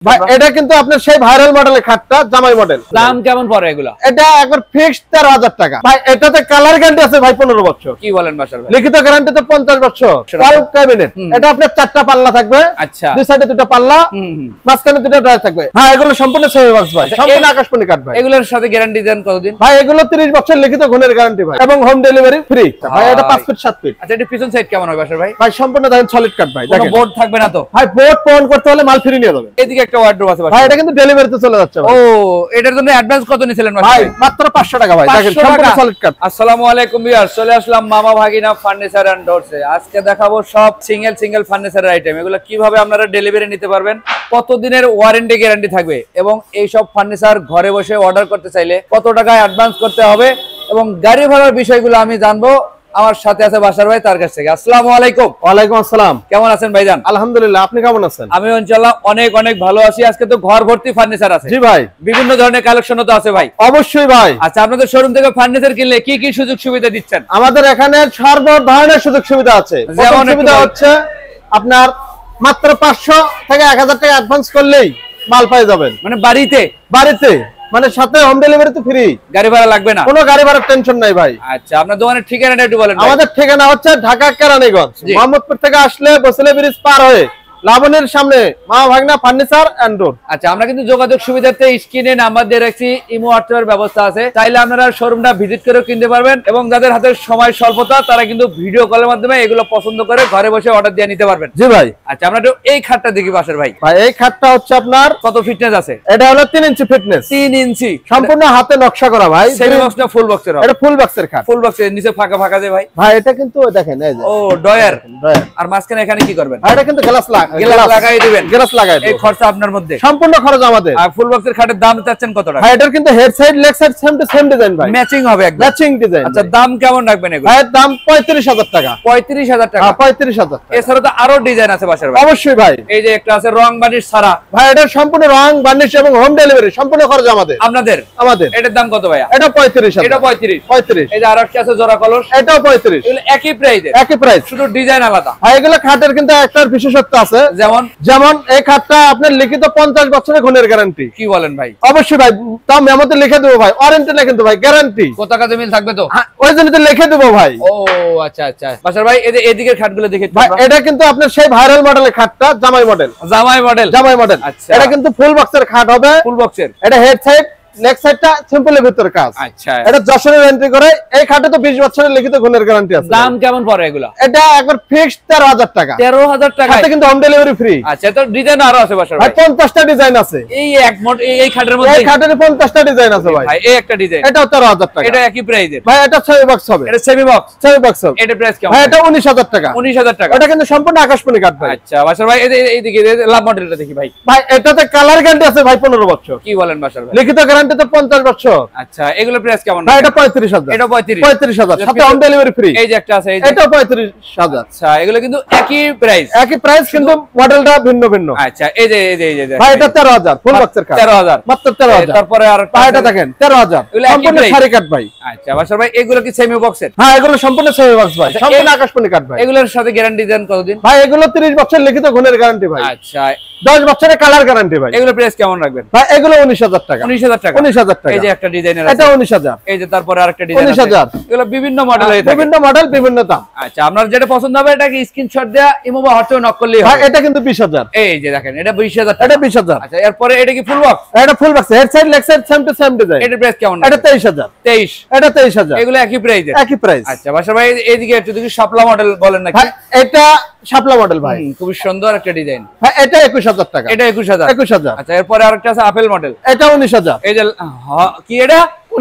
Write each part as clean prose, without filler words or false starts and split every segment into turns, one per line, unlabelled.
ভাই এটা কিন্তু আপনার সেই ভাইরাল মডেলের খাটটা, জামাই মডেল।
দাম কেমন পড়ে এগুলো?
এটা একবার ফিক্সড 13,000 টাকা। ভাই এটাতে কালার গ্যারান্টি আছে ভাই 15 বছর।
কি বলেন বাসার ভাই?
লিখিত গ্যারান্টি তো 50 বছর। ওয়াল ক্যাবিনেট, এটা আপনার 4টা পাল্লা থাকবে।
আচ্ছা,
দুই সাইডে 2টা পাল্লা, মাঝখানে 2টা ড্রয়ার থাকবে। হ্যাঁ, এগুলো সম্পূর্ণ সেমি বক্স ভাই, সম্পূর্ণ আকাশমণি কাঠ ভাই।
এগুলোর সাথে গ্যারান্টি দেন কতদিন?
ভাই এগুলো 30 বছর লিখিত গুণের গ্যারান্টি ভাই, এবং হোম ডেলিভারি ফ্রি ভাই। এটা 5 ফিট 7 ফিট।
আচ্ছা, এটা পিছন সাইড কেমন হবে বাসার ভাই?
ভাই সম্পূর্ণ দেখেন সলিড কাঠ ভাই,
কোনো বোর্ড থাকবে না তো?
ভাই বোর্ড পন করতে হলে মাল ফ্রি নিয়ে যাবেন।
এদিকে একটা ওয়ার্ডরোব আছে
ভাই, এটা কিন্তু ডেলিভারিতে চলে যাচ্ছে
ও, এটার জন্য অ্যাডভান্স কত নিছিলেন
ভাই? মাত্র 500 টাকা ভাই, দেখেন সম্পূর্ণ সলিড কাঠ।
আসসালামু আলাইকুম ভিউয়ার্স, চলে আসলাম মামা ভাগিনা ফার্নিচার এন্ড ডোরসে। আজকে দেখাবো সব সিঙ্গেল ফার্নিচারের আইটেম। এগুলো কিভাবে আপনারা ডেলিভারি নিতে পারবেন, কত দিনের ওয়ারেন্টি গ্যারান্টি থাকবে, এবং এই সব ফার্নিচার ঘরে বসে অর্ডার করতে চাইলে কত টাকা অ্যাডভান্স করতে হবে, এবং গাড়ি ভাড়ার বিষয়গুলো আমি জানবো। আমার সাথে আছে বাসার ভাই, তার কাছ থেকে। আসসালামু আলাইকুম।
ওয়ালাইকুম আসসালাম।
কেমন আছেন ভাইজান?
আলহামদুলিল্লাহ, আপনি কেমন আছেন?
আমি ইনশাআল্লাহ অনেক ভালো আছি। আজকে তো ঘর ভর্তি ফার্নিচার আছে।
জি ভাই,
বিভিন্ন ধরনের কালেকশনও তো আছে ভাই।
অবশ্যই ভাই।
আচ্ছা, আপনাদের শোরুম থেকে ফার্নিচার কিনলে কি কি সুযোগ সুবিধা দিচ্ছেন?
আমাদের এখানে সর্ব ধরনের সুযোগ সুবিধা আছে। যেমন সুবিধা হচ্ছে আপনার মাত্র 500 থেকে 1000 টাকা অ্যাডভান্স করলেই মাল পেয়ে যাবেন।
মানে বাড়িতে
মানে সাথে হোম ডেলিভারি তো ফ্রি,
গাড়ি ভাড়া লাগবে না,
কোনো গাড়ি ভাড়ার টেনশন নাই ভাই।
আচ্ছা, আপনার দোকানের ঠিকানাটা একটু বলেন।
আমাদের ঠিকানা হচ্ছে ঢাকা কেরানীগঞ্জ, মোহাম্মদপুর থেকে আসলে বসলে ব্রিজ পার হয়ে লাবণীর সামনে মামা ভাগনা ফার্নিচার এন্ড ডোর।
আচ্ছা, আমরা কিন্তু যোগাযোগ সুবিধার্থে স্ক্রিনে নাম্বার দিয়ে রাখছি, ইমো হোয়াটসঅ্যাপের ব্যবস্থা আছে। চাইলে আপনারা শোরুমটা ভিজিট করেও কিনতে পারবেন, এবং যাদের হাতে সময় স্বল্পতা তারা কিন্তু ভিডিও কলের মাধ্যমে এগুলো পছন্দ করে ঘরে বসে অর্ডার দিয়ে নিতে পারবেন।
জি ভাই।
আচ্ছা, আমরা একটু এই খাটটা দেখি বাসার ভাই।
ভাই এই খাটটা হচ্ছে আপনার
কত ফিটনেস আছে?
এটা হলো 3 ইঞ্চি ফিটনেস।
3 ইঞ্চি
সম্পূর্ণ হাতে নকশা করা ভাই।
সেমি বক্স না ফুল বক্সের?
এটা ফুল বক্সের খাট।
ফুল বক্সের নিচে ফাঁকা যে ভাই।
ভাই এটা কিন্তু দেখেন এই যে
ও ডয়ার, আর মাঝখানে এখানে কি করবেন?
ভাই এটা কিন্তু গ্লাস
লাগাই দিবেন।
গ্লাস লাগাই
এই খরচা আপনার মধ্যে?
সম্পূর্ণ খরচ আমাদের।
আর ফুল বক্সের খাটের দাম চাচ্ছেন কত টাকা?
ভাই এটার কিন্তু head side leg side same to same design ভাই,
ম্যাচিং হবে একদম,
ম্যাচিং ডিজাইন।
আচ্ছা, দাম কেমন রাখবেন এগুলো?
ভাই দাম 35,000 টাকা।
35,000 টাকা?
হ্যাঁ 35,000 টাকা।
এছাড়া তো আরো ডিজাইন আছে বাসার ভাই?
অবশ্যই ভাই।
এই যে একটা আছে রং বানিশ ছাড়া।
ভাই এটা সম্পূর্ণ রং বার্নিশ এবং হোম ডেলিভারি সম্পূর্ণ খরচ আমাদের। আমাদের
এটার দাম কত ভাইয়া?
এটা 35,000।
এটা 35। এই যে আরেকটা আছে জোড়া কলস,
এটাও 35।
এগুলো একই প্রাইসে?
একই প্রাইস,
শুধু ডিজাইন আলাদা।
ভাই এগুলো খাটের কিন্তু একটা বিশেষত্ব আছে। যেমন এই খাটটা আপনার লিখিত 50 বছরের গুণের গ্যারান্টি।
কি বলেন ভাই?
অবশ্যই ভাই, তাও মেমোতে লিখে দেবো ভাই, ওয়ারেন্টি না কিন্তু ভাই, গ্যারান্টি।
কত টাকা মিল থাকবে তো?
ওই জন্য তো লিখে দেবো ভাই।
ও আচ্ছা বাসার ভাই, এদিকের খাটগুলো দেখে
ভাই এটা কিন্তু আপনার সেই ভাইরাল মডেলের খাটটা, জামাই মডেল।
আচ্ছা,
এটা কিন্তু ফুল বক্সের খাট হবে।
ফুল বক্সের
এটা হেড সাইড লেগ সাইডটা সিম্পলের ভিতর কাজ।
আচ্ছা,
এটা যশোরের এন্ট্রি করে। এই খাটে তো 20 বছরের লিখিত গুণের গ্যারান্টি আছে।
দাম কেমন পড়ে এগুলো?
এটা একবার ফিক্সড 13,000 টাকা।
13,000 টাকা?
সাথে কিন্তু হোম ডেলিভারি ফ্রি।
আচ্ছা, তো ডিজাইন আরো আছে বাসার ভাই?
50টা ডিজাইন আছে।
এই খাটের মধ্যে?
এই খাটের 50টা ডিজাইন আছে ভাই।
এই একটা ডিজাইন,
এটাও 13,000 টাকা।
এটা একই প্রাইসের
ভাই? এটা সেমি বক্স হবে।
এটা সেমি বক্স
হবে।
এটা প্রাইস কেমন
ভাই? এটা 19,000 টাকা।
19,000 টাকা?
এটা কিন্তু সম্পূর্ণ আকাশমণি কাঠ ভাই।
আচ্ছা বাসার ভাই, এইদিকে লাভ মডেলটা দেখি ভাই।
ভাই এটাতে কালার গ্যারান্টি আছে ভাই 15 বছর।
কি বলেন বাসার ভাই?
লিখিত গ্যারান্টি তো 50 বছর।
আচ্ছা, এগুলো প্রাইস কেমন?
ভাই এটা 35,000।
এটা
35,000 সাথে হোম ডেলিভারি ফ্রি।
এই যে একটা আছে,
এটাও 35,000।
আচ্ছা, এগুলো কিন্তু একই প্রাইস
কিন্তু মডেলটা ভিন্ন।
আচ্ছা, এই যে
ভাই এটা 13,000 ফুল বক্সের কাঠ।
13,000
মাত্র 13,000।
তারপরে আর
ভাই এটা দেখেন 13,000 সম্পূর্ণ শাড়ি কাঠ ভাই।
আচ্ছা বাসার ভাই, এগুলো কি সেমি বক্সের?
হ্যাঁ এগুলো সম্পূর্ণ সেমি বক্স ভাই, সম্পূর্ণ আকাশমণি কাঠ ভাই।
এগুলোর সাথে গ্যারান্টি দেন কতদিন?
ভাই এগুলো 30 বছর লিখিত গুণের গ্যারান্টি ভাই।
আচ্ছা,
10 বছরের কালার গ্যারান্টি ভাই।
এগুলো প্রাইস কেমন রাখবেন?
ভাই এগুলো 19,000 টাকা।
19,000 টাকা?
19,000 টাকা।
এই যে একটা ডিজাইনের আছে,
এটা 19,000।
এই যে তারপরে আরেকটা ডিজাইন আছে,
19,000।
এগুলো বিভিন্ন মডেল হয়ে থাকে।
বিভিন্ন মডেল বিভিন্ন দাম।
আচ্ছা, আপনার যেটা পছন্দ হবে এটাকে স্ক্রিনশট দেয়া ইমো বা হোয়াটসঅ্যাপে নক করলেই হবে।
ভাই এটা কিন্তু 20,000।
এই যে দেখেন, এটা 20,000 টাকা।
এটা 20,000।
আচ্ছা, এরপরে এটা কি ফুল বক্স?
এটা full box, head side leg side same to same design.
এটার প্রাইস কেমন?
এটা 23,000।
23?
এটা 23,000।
এগুলো একই প্রাইসে?
একই প্রাইস।
আচ্ছা বাসা ভাই, এইদিকে একটু দেখি শাপলা মডেল বলেন নাকি?
ভাই এটা শাপলা মডেল ভাই,
খুব সুন্দর একটা ডিজাইন।
ভাই এটা 21,000 টাকা।
এটা 21,000?
21,000।
আচ্ছা, এরপরে আরেকটা আছে আপেল মডেল,
এটা 19,000।
এই যে কি এটা?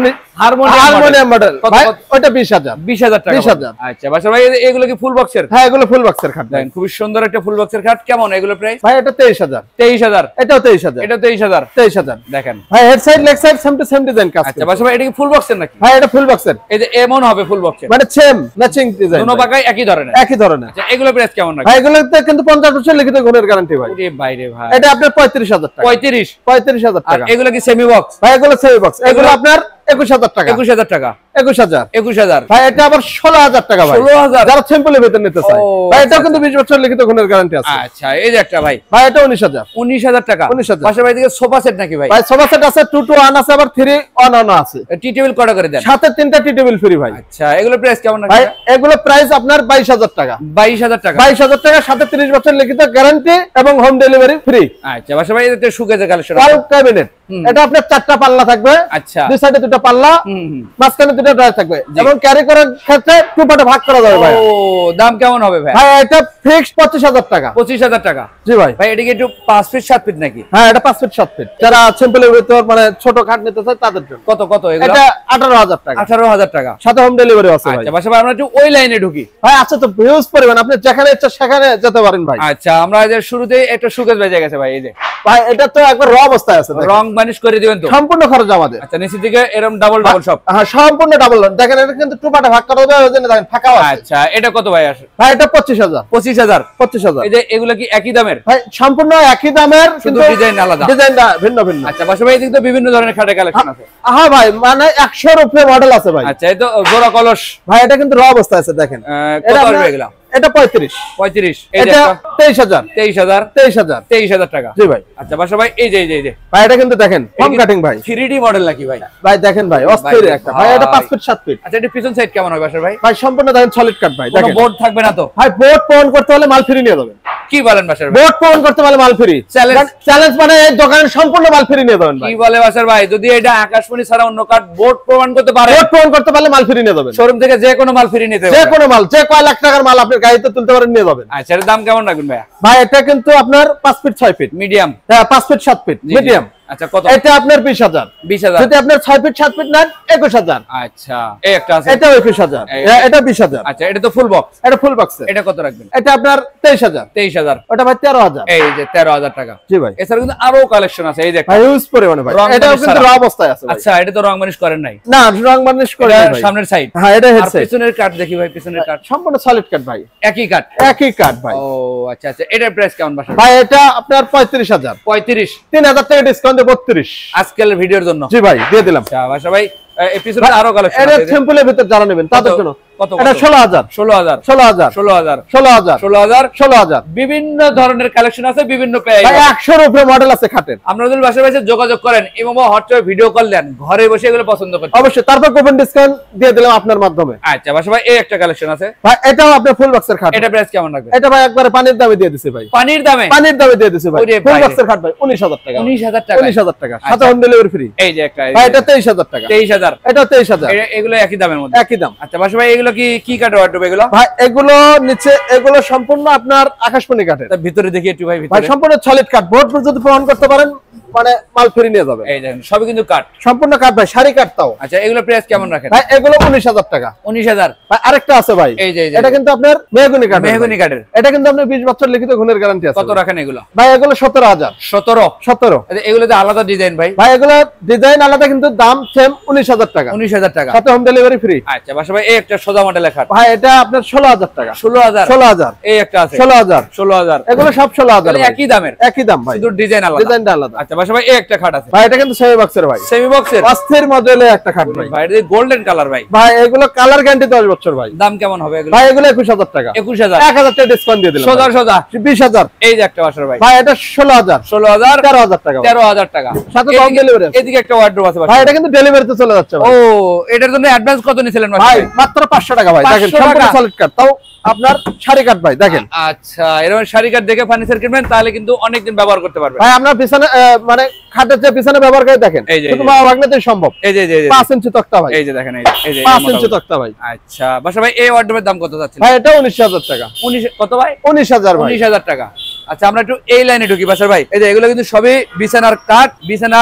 হারমোনিয়াম মডেল ভাই, ওটা 20,000।
20,000 টাকা?
20,000।
আচ্ছা বাসা ভাই, এগুলো কি ফুল বক্সের?
হ্যাঁ এগুলো ফুল বক্সের খাট ভাই।
দেখেন, খুব সুন্দর একটা ফুল বক্সের খাট। কেমন এগুলো প্রাইস?
ভাই এটা 23,000।
23,000?
এটাও 23,000।
এটা 23,000?
23,000
দেখেন
ভাই, head side leg side same to same design কাজ।
আচ্ছা বাসা ভাই, এটা কি ফুল বক্সের নাকি?
ভাই এটা ফুল বক্সের।
এই যে এমন হবে ফুল বক্সের,
মানে সেম ম্যাচিং ডিজাইন,
দুনো পাকাই একই ধরনের?
একই ধরনের।
আচ্ছা, এগুলো প্রাইস কেমন নাকি?
ভাই এগুলোতে কিন্তু 50 বছর লিখিত গুণের গ্যারান্টি ভাই।
ওরে বাইরে ভাই,
এটা আপনার 35,000 টাকা।
35?
35,000
আর
টাকা।
এগুলো কি সেমি বক্স?
ভাই এগুলো সেমি বক্স, এগুলো আপনার 21,000 টাকা।
21,000 টাকা?
21000
21000
ভাই এটা আবার 16000 টাকা ভাই
16000
যারা সিম্পলের ভিতর নিতে চায় ভাই এটাও কিন্তু 20 বছর লিখিত গুণের গ্যারান্টি আছে
আচ্ছা এই যে একটা ভাই
ভাই এটা 19000
টাকা
19000
পাশে ভাই দিকে সোফা সেট নাকি ভাই
ভাই সোফা সেট আছে 2 to 1 আছে আবার 3 on আছে
টি টেবিল কটা করে দেন
সাথে 3টা টি টেবিল ফ্রি ভাই
আচ্ছা এগুলো প্রাইস কেমন
ভাই
রাখছেন
এগুলো প্রাইস আপনার 22000 টাকা
22000 টাকা
22000 টাকা সাথে 30 বছর লিখিত গ্যারান্টি এবং হোম ডেলিভারি ফ্রি
আচ্ছা পাশে ভাই এটা সুকেজের কালেকশন
ওয়াল ক্যাবিনেট এটা আপনার 4টা পাল্লা থাকবে
আচ্ছা
দুই সাইডে দুটো পাল্লা মাঝখানে দুটো ড্রয়ার থাকবে এবং ক্যারি করার ক্ষেত্রে টু পার্টে ভাগ করা যাবে ভাই
ও দাম কেমন হবে ভাই
ভাই এটা ফিক্সড 25000 টাকা
25000 টাকা
জি ভাই
ভাই এটা কি একটু 5 ফিট 7 ফিট নাকি
হ্যাঁ এটা 5 ফিট 7 ফিট যারা সিম্পলের ভিতর মানে ছোট খাট নিতে চায় তাদের জন্য
কত কত এগুলো
এটা 18000 টাকা
18000 টাকা
সাথে হোম ডেলিভারি আছে ভাই
আচ্ছা পাশে ভাই আমরা একটু ওই লাইনে ঢুকি
ভাই আচ্ছা তো ভিউজ পরিমাণ আপনি যেখানে ইচ্ছা সেখানে যেতে পারেন ভাই
আচ্ছা আমরা যে শুরুতেই একটা সুকেজ বেজে গেছে ভাই এই যে
ভাই এটা তো একবার র অবস্থায় আছে দেখেন।
রং বানিশ করে দিবেন তো
সম্পূর্ণ খরচ আমাদের
আচ্ছা নিচের দিকে এরকম ডাবল সব
হ্যাঁ সম্পূর্ণ ডাবল দেখেন এটা কিন্তু টু পার্টে ভাগ করা যাবে ওই জন্য দেখেন ফাঁকা আছে
আচ্ছা এটা কত ভাই আসে
ভাই এটা 25000
25000 এই যে এগুলো কি একই দামের
ভাই সম্পূর্ণ একই দামের
শুধু ডিজাইন আলাদা
ডিজাইনটা ভিন্ন ভিন্ন
আচ্ছা পাশে ভাই এদিকে তো বিভিন্ন ধরনের খাটের কালেকশন আছে
হ্যাঁ ভাই মানে 100 এর উপরে মডেল আছে ভাই
আচ্ছা এই তো জোড়া কলস
ভাই এটা কিন্তু র অবস্থায় আছে দেখেন
কত
এটা
আসবে
আপনার-
এগুলা
এটা 35
35 এই যে
এটা
একটা
23000
23000
23000
টাকা
জি ভাই
আচ্ছা পাশে ভাই এই যে
ভাই এটা কিন্তু দেখেন ফর্ম কাটিং ভাই
3D মডেল নাকি ভাই
ভাই দেখেন ভাই অস্থির একটা ভাই এটা 5 ফিট 7 ফিট
আচ্ছা এটা পিছন সাইড কেমন হবে বাসার ভাই
ভাই সম্পূর্ণ দেখেন সলিড কাট ভাই
কোনো
দেখেন
বোর্ড থাকবে না তো
ভাই বোর্ড পূরণ করতে হলে মাল ফ্রি নিয়ে যাবেন
কি বলেন বাসার ভাই
বোর্ড পূরণ করতে হলে মাল ফ্রি
Challenge।
চ্যালেঞ্জ মানে এই দোকানের সম্পূর্ণ মাল ফ্রি নিয়ে যাবেন ভাই
কি বলে বাসার ভাই যদি এটা আকাশমণি ছাড়া অন্য কার্ড বোর্ড প্রমাণ করতে পারে
বোর্ড পূরণ করতে পারলে মাল ফ্রি নিয়ে যাবেন
শোরুম থেকে যে কোনো মাল ফ্রি নিতে
যে
পারবে
কোনো মাল যে কয় লাখ টাকার মাল আপনি গাড়িতে তুলতে পারেন নিয়ে যাবেন
আচ্ছা এর দাম কেমন রাখবেন ভাই
ভাই এটা কিন্তু আপনার 5 ফিট 6 ফিট
মিডিয়াম
হ্যাঁ 5 ফিট 7 ফিট মিডিয়াম
আচ্ছা কত
এটা আপনার 20000
20000
যদি আপনার 6 ফিট 7 ফিট নেন 21000
আচ্ছা এই একটা আছে
এটা 21000 এটা 20000
আচ্ছা এটা তো ফুল বক্স
এটা ফুল বক্স
এটা কত রাখবেন
এটা আপনার 23000
23000
ওটা ভাই 13000
এই যে 13000 টাকা
জি ভাই
এছাড়া কিন্তু আরো কালেকশন আছে এই যে একটা।
ভাই ইউজ পরিমাণে ভাই
রং
এটা
বানিশ
কিন্তু
ছাড়া।
র অবস্থায় আছে ভাই
আচ্ছা এটা তো রং মানিশ করেন নাই
না রং বানিশ করে
এটা
নাই ভাই
সামনের সাইড
হ্যাঁ এটা
আর
হেডসেট
পিছনের কাট দেখি ভাই পিছনের কাট
সম্পূর্ণ সলিড কাট ভাই
একই কাট
একই কাট ভাই
ও আচ্ছা আচ্ছা এটার প্রাইস কেমন বাসা
ভাই এটা আপনার 35000
35
3000 টাকা ডিসকাউন্ট 32
আজকের ভিডিওর জন্য
জি ভাই দিয়ে দিলাম
আচ্ছা বাসা ভাই এই পিছনে আরো কালেকশন
এটা
আছে
সিম্পলের ভিতর যারা নেবেন তাদের জন্য
কত
এটা 16000
16000
16000
16000
16000
16000
16000
বিভিন্ন ধরনের কালেকশন আছে বিভিন্ন প্রাইস
ভাই 100 এর উপরে মডেল আছে খাটের
আপনারা যদি বাসায় বাসায় যোগাযোগ করেন এবং হোয়াটসঅ্যাপে ভিডিও কল দেন ঘরে বসে এগুলো পছন্দ করতে
অবশ্যই তারপর কুপন ডিসকাউন্ট দিয়ে দিলাম আপনার মাধ্যমে
আচ্ছা বাসা ভাই এই একটা কালেকশন আছে
ভাই এটাও আপনার ফুল বক্সের খাট
এটা প্রাইস কেমন রাখবেন
এটা ভাই একবারে পানির দামে দিয়ে দিছি ভাই
পানির দামে
পানির দামে দিয়ে দিছি ভাই
ওরে
ফুল
ভাই রে।
বক্সের খাট ভাই 19000 টাকা
19000 টাকা
19000 টাকা সাথে
আচ্ছা।
হোম ডেলিভারি ফ্রি
এই যে একটা
ভাই এটা 23000 টাকা
23000
এটা 23000
এগুলো একই দামের মধ্যে
একই দাম
আচ্ছা বাসা ভাই এগুলো কি কাঠের ওয়ার্ডরোব এগুলো
ভাই এগুলো নিচে এগুলো সম্পূর্ণ আপনার আকাশমণি কাঠের
তার ভিতরে দেখি একটু ভাই
ভাই
ভিতরে
সম্পূর্ণ সলিড কাঠ বোর্ড যদি প্রমাণ করতে পারেন মানে মাল ফ্রি নিয়ে যাবে
এই দেখেন সবই কিন্তু কাঠ
সম্পূর্ণ কাঠ ভাই শাড়ি কাঠ তাও
আচ্ছা এগুলো প্রাইস কেমন রাখেন
ভাই এগুলো 19000 টাকা
19000
ভাই আরেকটা আছে ভাই
এই যে
এটা কিন্তু আপনার মেহগনি কাঠ
মেহগনি কাঠের
এটা কিন্তু আপনার 20 বছর লিখিত গুণের গ্যারান্টি আছে
কত রাখেন এগুলো
ভাই এগুলো 17000
17
17
আচ্ছা, এগুলোতে আলাদা ডিজাইন ভাই
ভাই এগুলো ডিজাইন আলাদা কিন্তু দাম সেম 19000 টাকা
19000 টাকা
সাথে হোম ডেলিভারি ফ্রি
আচ্ছা বাসা ভাই এই একটা সোজা মডেলের খাট
ভাই এটা আপনার 16000 টাকা
16000
16000
এই একটা আছে
16000
16000
এগুলো সব 16000
তাহলে একই দামের
একই দাম ভাই
শুধু ডিজাইন আলাদা
ডিজাইনটা আলাদা
আচ্ছা বাসা ভাই এই একটা খাট আছে
ভাই এটা কিন্তু সেমি বক্সের ভাই
সেমি বক্সের
অস্থির মডেলে একটা খাট ভাই
ভাই এটা গোল্ডেন কালার ভাই
ভাই এগুলো কালার গ্যারান্টি 10 বছর ভাই
দাম কেমন হবে এগুলো
ভাই এগুলো 21000 টাকা
21000
1000 টাকা ডিসকাউন্ট দিয়ে দিলাম
সোজা সোজা
20000
এই যে একটা বাসার ভাই
ভাই এটা 16000
16000
13000 টাকা ভাই।
13000 টাকা
সাথে তো হোম ডেলিভারি আছে।
এদিকে একটা ওয়ার্ডরোব আছে
ভাই
বাসায়
এটা কিন্তু ডেলিভারিতে চলে যাচ্ছে
ও
ভাই
এটার জন্য অ্যাডভান্স কত নিছিলেন
ভাই
ভাই
মাত্র 500 টাকা ভাই
500
দেখেন সম্পূর্ণ
টাকা।
সলিড কাট তাও আপনার শাড়ি কাট ভাই দেখেন
আচ্ছা এরকম শাড়ি কাট দেখে ফার্নিচার কিনবেন তাহলে কিন্তু অনেকদিন ব্যবহার করতে পারবেন
ভাই আপনার পিছনে মানে খাটের যে পিছনে ব্যবহার করে দেখেন
এই যে,
শুধু
এই যে।
ভাগনাতেই সম্ভব
এই যে
5 ইঞ্চি তক্তা ভাই
এই যে দেখেন এই যে
5 ইঞ্চি তক্তা ভাই
আচ্ছা বাসা ভাই এই ওয়ার্ডরোবের দাম কত যাচ্ছে
ভাই এটা 19000 টাকা
19 কত ভাই
19000 ভাই
19000 টাকা আচ্ছা আমরা একটু এই লাইনে ঢুকি বাসার ভাই এই যে এগুলো কিন্তু সবই বিছানার কাঠ বিছানা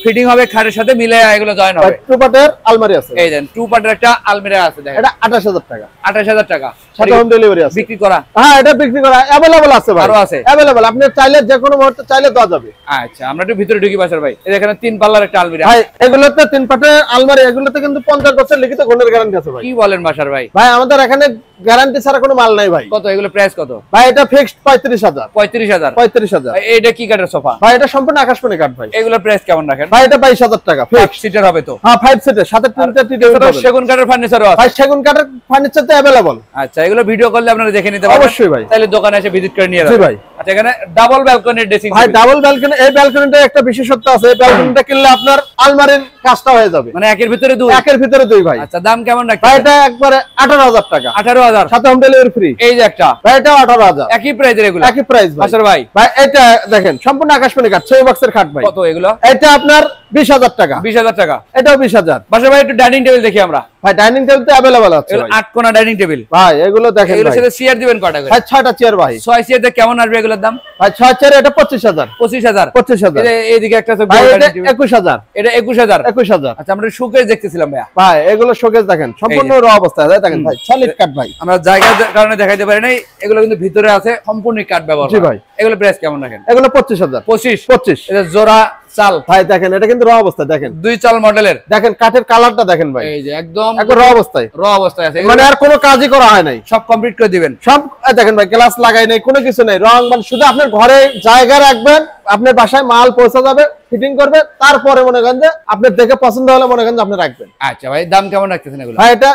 ফিটিং হবে খাটের সাথে মিলে এগুলো জয়েন
ভাই
হবে
টু পার্টের আলমারি আছে
এই দেন টু পার্টের একটা আলমিরা আছে দেখেন
এটা 28000 টাকা
28000 টাকা
সাথে হোম ডেলিভারি আছে
বিক্রি করা
হ্যাঁ এটা বিক্রি করা अवेलेबल আছে ভাই
আরো আছে?
अवेलेबल আপনি চাইলে যে কোনো মুহূর্তে চাইলে দেওয়া যাবে
আচ্ছা আমরা একটু ভিতরে ঢুকি বাসার ভাই এই দেখেন 3 পাল্লার একটা আলমিরা
ভাই এগুলোতে তিন পার্টের আলমারি এগুলোতে কিন্তু 50 বছর লিখিত গুণের গ্যারান্টি আছে ভাই
কি বলেন বাসার ভাই
ভাই আমাদের এখানে গ্যারান্টি ছাড়া কোনো মাল নাই ভাই
কত এগুলো প্রাইস কত
ভাই এটা ফিক্সড 35000
35000
35000
এইটা কি কাঠের সোফা
ভাই এটা সম্পূর্ণ আকাশমণি কাঠ ভাই
এগুলো প্রাইস কেমন রাখেন
ভাই এটা 22000 টাকা
5 সিটার হবে তো?
হ্যাঁ 5 সিটার সাথে তিনটা টি টেবিল পাবেন।
সেগুন কাঠের ফার্নিচারও আছে?
ভাই সেগুন কাঠের ফার্নিচার তো अवेलेबल।
আচ্ছা, এগুলো ভিডিও করলে আপনারা দেখে নিতে পারবেন।
অবশ্যই ভাই,
তাহলে দোকানে এসে ভিজিট করে নিয়ে
জি
যাবেন।
ভাই।
আচ্ছা, এখানে ডাবল ব্যালকনির ড্রেসিং
ভাই ডাবল ব্যালকনি, এই ব্যালকনিটা একটা বিশেষত্ব আছে। এই ব্যালকনিটা কিনলে আপনার আলমারির কাজটা হয়ে যাবে,
মানে একের ভিতরে দুই?
একের ভিতরে দুই ভাই।
আচ্ছা, দাম কেমন রাখছেন?
ভাই এটা একবারে 18000 টাকা।
18000
সাথে হোম ডেলিভারি ফ্রি।
এই যে একটা,
ভাই এটা 18000
একই প্রাইজের এগুলো?
একই প্রাইস ভাই।
আচ্ছা ভাই,
ভাই এটা দেখেন সম্পূর্ণ আকাশমণি কাঠ 6 বক্সের খাট ভাই।
কত এগুলো?
এটা আপনার 20000 টাকা।
20000 টাকা?
এটাও 20000।
বাসা ভাই একটু ডাইনিং টেবিল দেখি আমরা।
ভাই ডাইনিং টেবিল তো अवेलेबल আছে
এগুলো
ভাই।
8 কোণা ডাইনিং টেবিল
ভাই এগুলো দেখেন
এগুলোর
ভাই।
সাথে চেয়ার দিবেন কয়টা করে?
ভাই 6টা চেয়ার ভাই।
6 চেয়ার কেমন আসবে এগুলোর দাম?
ভাই 6 চেয়ার এটা 25000।
25000?
25000।
এইদিকে একটা আছে
ভাই
গোল
এটা
ডাইনিং টেবিল,
21000।
এটা 21000।
21000।
আচ্ছা, আমরা শোকেস দেখতেছিলাম ভাইয়া।
ভাই এগুলো শোকেস দেখেন সম্পূর্ণ র অবস্থায় দেখেন ভাই, সলিড কাঠ ভাই।
আমরা জায়গার কারণে দেখাইতে পারি নাই, এগুলো কিন্তু ভিতরে আছে সম্পূর্ণ কাঠ ব্যবহার
জি
করা।
ভাই।
এগুলো প্রাইস কেমন রাখেন?
এগুলো 25000।
25? এটা জোড়া চাল
ভাই দেখেন এটা কিন্তু র অবস্থায় দেখেন,
2 চাল মডেলের।
দেখেন কাঠের কালারটা দেখেন ভাই,
এই যে একদম
একবার র অবস্থায়,
র অবস্থায় আছে।
মানে আর কোনো কাজই করা হয় নাই,
সব কমপ্লিট করে দিবেন?
সব দেখেন ভাই গ্লাস লাগাই নাই, কোনো কিছু নাই, রং মানে শুধু আপনার ঘরে জায়গা রাখবেন, আপনার বাসায় মাল পৌঁছে যাবে, ফিটিং করবে, তারপরে মনে করেন যে আপনার দেখে পছন্দ হলে মনে করেন যে আপনি রাখবেন।
আচ্ছা ভাই, দাম কেমন রাখতেছেন এগুলো?
ভাই এটা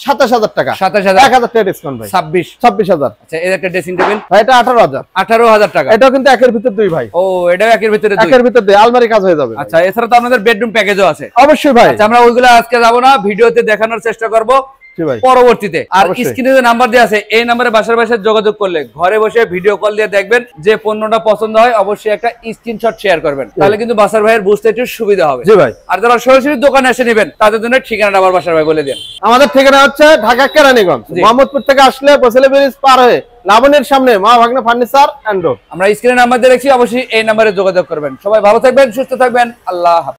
27000 টাকা।
27000?
1000 টাকা ডিসকাউন্ট ভাই। 26000।
আচ্ছা, এর একটা ড্রেসিং টেবিল?
ভাই এটা 18000।
18000 টাকা?
এটাও কিন্তু একের ভিতর দুই ভাই।
ও, এটাও একের ভিতরে দুই?
একের ভিতর দুই, আলমারি কাজ হয়ে যাবে।
আচ্ছা, এছাড়া তো আপনাদের বেডরুম প্যাকেজও আছে?
অবশ্যই ভাই।
আচ্ছা, আমরা ওইগুলো আজকে যাবো না, ভিডিওতে দেখানোর চেষ্টা করব
জি ভাই।
পরবর্তীতে। আর
অবশ্যই।
স্ক্রিনে যে নাম্বার দেওয়া আছে, এই নাম্বারে বাসার বাসায় যোগাযোগ করলে ঘরে বসে ভিডিও কল দিয়ে দেখবেন, যে পণ্যটা পছন্দ হয় অবশ্যই একটা স্ক্রিনশট শেয়ার করবেন, তাহলে কিন্তু বাসার ভাইয়ের বুঝতে একটু সুবিধা হবে।
জি ভাই।
আর যারা সরাসরি দোকানে এসে নেবেন তাদের জন্য ঠিকানাটা আবার বাসার ভাই বলে দেন।
আমাদের ঠিকানা হচ্ছে ঢাকা কেরানীগঞ্জ,
জি।
মোহাম্মদপুর থেকে আসলে বসেলে ব্রিজ পার হয়ে লাবণীর সামনে মা ভাগ্নে ফার্নিচার এন্ড ডোর।
আমরা স্ক্রিনে নাম্বার দিয়ে রাখছি, অবশ্যই এই নাম্বারে যোগাযোগ করবেন। সবাই ভালো থাকবেন, সুস্থ থাকবেন, আল্লাহ হাফেজ।